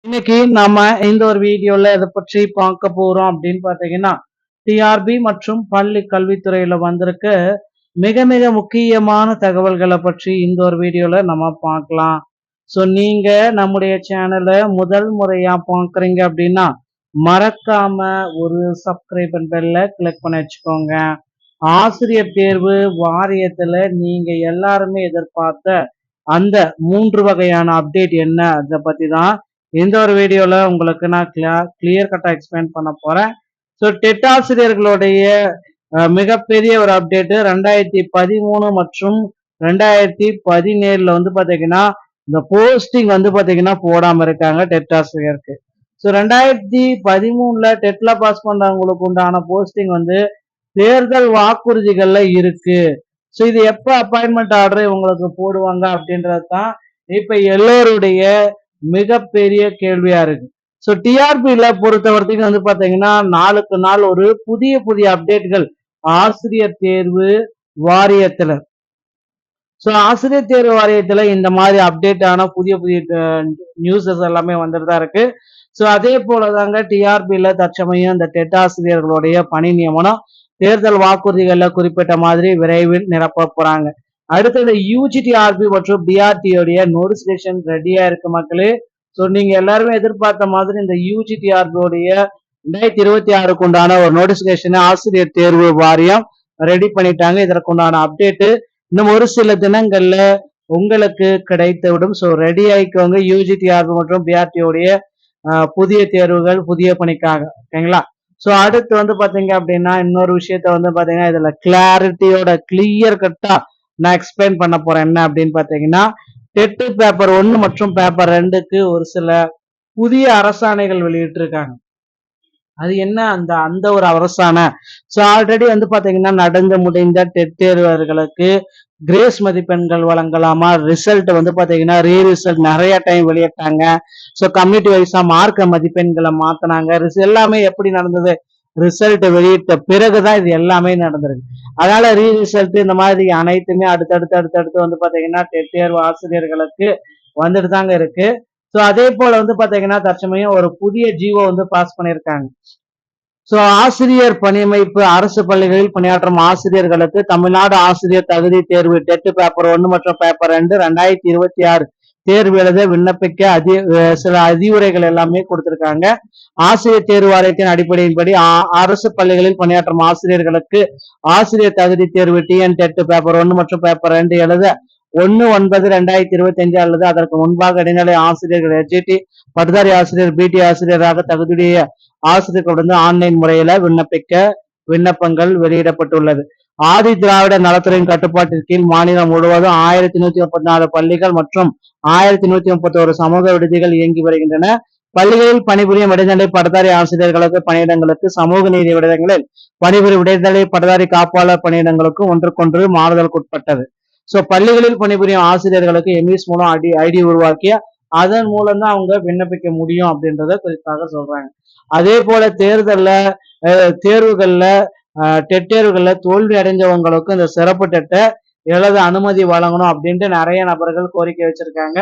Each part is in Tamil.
இன்னைக்கு நம்ம இந்த ஒரு வீடியோல இதை பற்றி பார்க்க போறோம் அப்படின்னு பாத்தீங்கன்னா டிஆர்பி மற்றும் பள்ளி கல்வித்துறையில வந்திருக்க மிக மிக முக்கியமான தகவல்களை பற்றி இந்த ஒரு வீடியோல நம்ம பார்க்கலாம். ஸோ நீங்க நம்முடைய சேனலை முதல் முறையா பார்க்குறீங்க அப்படின்னா மறக்காம ஒரு சப்ஸ்கிரைப் பெல்ல கிளிக் பண்ணி வச்சுக்கோங்க. ஆசிரியர் தேர்வு வாரியத்துல நீங்க எல்லாருமே எதிர்பார்த்த அந்த 3 வகையான அப்டேட் என்ன அதை பத்தி தான் இந்த ஒரு வீடியோல உங்களுக்கு நான் கிளியர் கட்டா எக்ஸ்பிளைன் பண்ண போறேன். ஸோ டெட் ஆசிரியர்களுடைய மிகப்பெரிய ஒரு அப்டேட் 2013 மற்றும் 2017 வந்து பாத்தீங்கன்னா இந்த போஸ்டிங் வந்து பாத்தீங்கன்னா போடாம இருக்காங்க டெட் ஆசிரியருக்கு. ஸோ 2013 டெட்ல பாஸ் பண்றவங்களுக்கு உண்டான போஸ்டிங் வந்து தேர்தல் வாக்குறுதிகள்ல இருக்கு. ஸோ இது எப்ப அப்பாயின்மெண்ட் ஆர்டர் உங்களுக்கு போடுவாங்க அப்படின்றது தான் இப்ப எல்லோருடைய மிகப்பெரிய கேள்வியா இருக்கு. ஸோ டிஆர்பியில பொறுத்த வரைக்கும் வந்து பாத்தீங்கன்னா நாளுக்கு நாள் ஒரு புதிய புதிய அப்டேட்கள் ஆசிரியர் தேர்வு வாரியத்துல. ஸோ ஆசிரியர் தேர்வு வாரியத்துல இந்த மாதிரி அப்டேட் ஆன புதிய புதிய நியூஸஸ் எல்லாமே வந்துட்டு தான் இருக்கு. ஸோ அதே போலதாங்க டிஆர்பியில தற்சமயம் இந்த டெட் ஆசிரியர்களுடைய பணி நியமனம் தேர்தல் வாக்குறுதிகள்ல குறிப்பிட்ட மாதிரி விரைவில் நிரப்ப போறாங்க. அடுத்தது யூஜிடிஆர்பி மற்றும் டிஆர்டியோடைய நோட்டிபிகேஷன் ரெடியா இருக்கு மக்களே. ஸோ நீங்க எல்லாருமே எதிர்பார்த்த மாதிரி இந்த யூஜிடிஆர்பியோடைய 2026 உண்டான ஒரு நோட்டிபிகேஷன் ஆசிரியர் தேர்வு வாரியம் ரெடி பண்ணிட்டாங்க. இதற்குண்டான அப்டேட் இன்னும் ஒரு சில தினங்கள்ல உங்களுக்கு கிடைத்துவிடும். ஸோ ரெடி ஆயிக்கோங்க யூஜிடிஆர்பி மற்றும் பிஆர்டியோடைய புதிய தேர்வுகள் புதிய பணிக்காக. ஓகேங்களா? ஸோ அடுத்து வந்து பாத்தீங்க அப்படின்னா இன்னொரு விஷயத்த வந்து பாத்தீங்கன்னா இதுல கிளாரிட்டியோட கிளியர் கட்டா நான் எக்ஸ்பிளைன் பண்ண போறேன். என்ன அப்படின்னு பாத்தீங்கன்னா டெட் பேப்பர் 1 மற்றும் பேப்பர் 2க்கு ஒரு சில புதிய அரசாணைகள் வெளியிட்டு இருக்காங்க. அது என்ன அந்த அந்த ஒரு அரசாணை? ஸோ ஆல்ரெடி வந்து பாத்தீங்கன்னா நடந்து முடிந்த டெட் தேர்வர்களுக்கு கிரேஸ் மதிப்பெண்கள் வழங்கலாமா, ரிசல்ட் வந்து பாத்தீங்கன்னா ரிசல்ட் நிறைய டைம் வெளியிட்டாங்க. ஸோ கம்யூனிட்டி வைஸா மார்க்க மதிப்பெண்களை மாத்தினாங்க. எல்லாமே எப்படி நடந்தது? ரிசல்ட் வெளியிட்ட பிறகுதான் இது எல்லாமே நடந்திருக்கு. அதனால ரிசல்ட் இந்த மாதிரி அனைத்துமே அடுத்தடுத்து வந்து பாத்தீங்கன்னா டெட் தேர்வு ஆசிரியர்களுக்கு வந்துட்டு தாங்க இருக்கு. ஸோ அதே போல வந்து பாத்தீங்கன்னா தற்சமயம் ஒரு புதிய ஜிஓ வந்து பாஸ் பண்ணியிருக்காங்க. ஸோ ஆசிரியர் பணியமைப்பு அரசு பள்ளிகளில் பணியாற்றும் ஆசிரியர்களுக்கு தமிழ்நாடு ஆசிரியர் தகுதி தேர்வு டெட் பேப்பர் 1 மற்றும் பேப்பர் 2 2026 தேர்வு எழுத விண்ணப்பிக்க சில அறிவுரைகள் எல்லாமே கொடுத்திருக்காங்க. ஆசிரியர் தேர்வு வாரியத்தின் அடிப்படையின்படி அரசு பள்ளிகளில் பணியாற்றும் ஆசிரியர்களுக்கு ஆசிரியர் தகுதி தேர்வு டிஎன் டெட் பேப்பர் 1 மற்றும் பேப்பர் 2 எழுத 1/9/2025 அல்லது அதற்கு முன்பாக இடைநிலை ஆசிரியர்கள் எஸ்ஜிடி பட்டதாரி ஆசிரியர் பிடி ஆசிரியராக தகுதியுடைய ஆசிரியர்களுடன் ஆன்லைன் முறையில விண்ணப்பங்கள் வெளியிடப்பட்டுள்ளது. ஆதி திராவிட நலத்துறையின் கட்டுப்பாட்டின் கீழ் மாநிலம் முழுவதும் 1134 பள்ளிகள் மற்றும் 1131 சமூக விடுதிகள் இயங்கி வருகின்றன. பள்ளிகளில் பணிபுரியும் இடைநிலை பட்டதாரி ஆசிரியர்களுக்கு பணியிடங்களுக்கு, சமூக நீதி விடயங்களில் பணிபுரியும் இடைநிலை பட்டதாரி காப்பாளர் பணியிடங்களுக்கு ஒன்றுக்கொன்று மாறுதலுக்குட்பட்டது. ஸோ பள்ளிகளில் பணிபுரியும் ஆசிரியர்களுக்கு எம்இஎஸ் மூலம் ஐடி உருவாக்கிய அதன் மூலம் தான் அவங்க விண்ணப்பிக்க முடியும் அப்படின்றத குறிப்பாக சொல்றாங்க. அதே போல தேர்வுகள்ல டெட் தேர்வுகள்ல தோல்வி அடைஞ்சவங்களுக்கும் இந்த சிறப்பு டெட்டை எழுத அனுமதி வழங்கணும் அப்படின்ட்டு நிறைய நபர்கள் கோரிக்கை வச்சிருக்காங்க.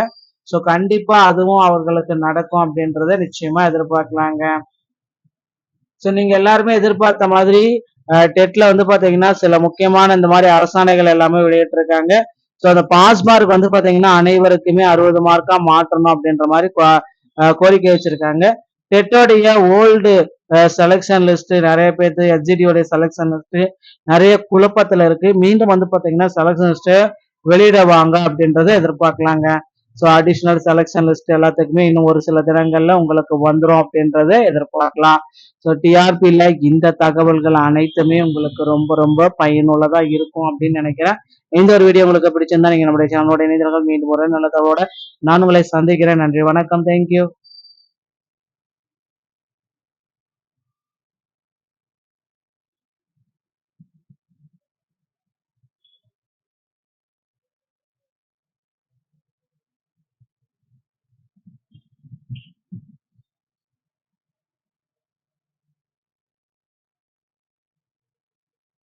ஸோ கண்டிப்பா அதுவும் அவர்களுக்கு நடக்கும் அப்படின்றத நிச்சயமா எதிர்பார்க்கலாங்க. ஸோ நீங்க எல்லாருமே எதிர்பார்த்த மாதிரி டெட்ல வந்து பாத்தீங்கன்னா சில முக்கியமான இந்த மாதிரி அரசாணைகள் எல்லாமே வெளியிட்டிருக்காங்க. ஸோ அந்த பாஸ் மார்க் வந்து பாத்தீங்கன்னா அனைவருக்குமே 60 மார்க்கா மாற்றணும் அப்படின்ற மாதிரி கோரிக்கை வச்சிருக்காங்க. டெட்டோடைய ஓல்டு செலக்ஷன் லிஸ்ட் நிறைய பேருக்கு எஸ்ஜிடியோடைய செலக்ஷன் லிஸ்ட் நிறைய குழப்பத்துல இருக்கு. மீண்டும் வந்து பாத்தீங்கன்னா செலக்ஷன் லிஸ்ட் வெளியிடுவாங்க அப்படின்றத எதிர்பார்க்கலாங்க. ஸோ அடிஷனல் செலக்ஷன் லிஸ்ட் எல்லாத்துக்குமே இன்னும் ஒரு சில தினங்கள்ல உங்களுக்கு வந்துடும் அப்படின்றத எதிர்பார்க்கலாம். ஸோ டிஆர்பியில் இந்த தகவல்கள் அனைத்துமே உங்களுக்கு ரொம்ப ரொம்ப பயனுள்ளதா இருக்கும் அப்படின்னு நினைக்கிறேன். இந்த ஒரு வீடியோ உங்களுக்கு பிடிச்சிருந்தா நீங்க நம்முடைய சேனலோட இணைந்தவர்கள் மீண்டும் ஒரு நல்ல தகவலோட நான் உங்களை சந்திக்கிறேன். நன்றி, வணக்கம், தேங்க்யூ.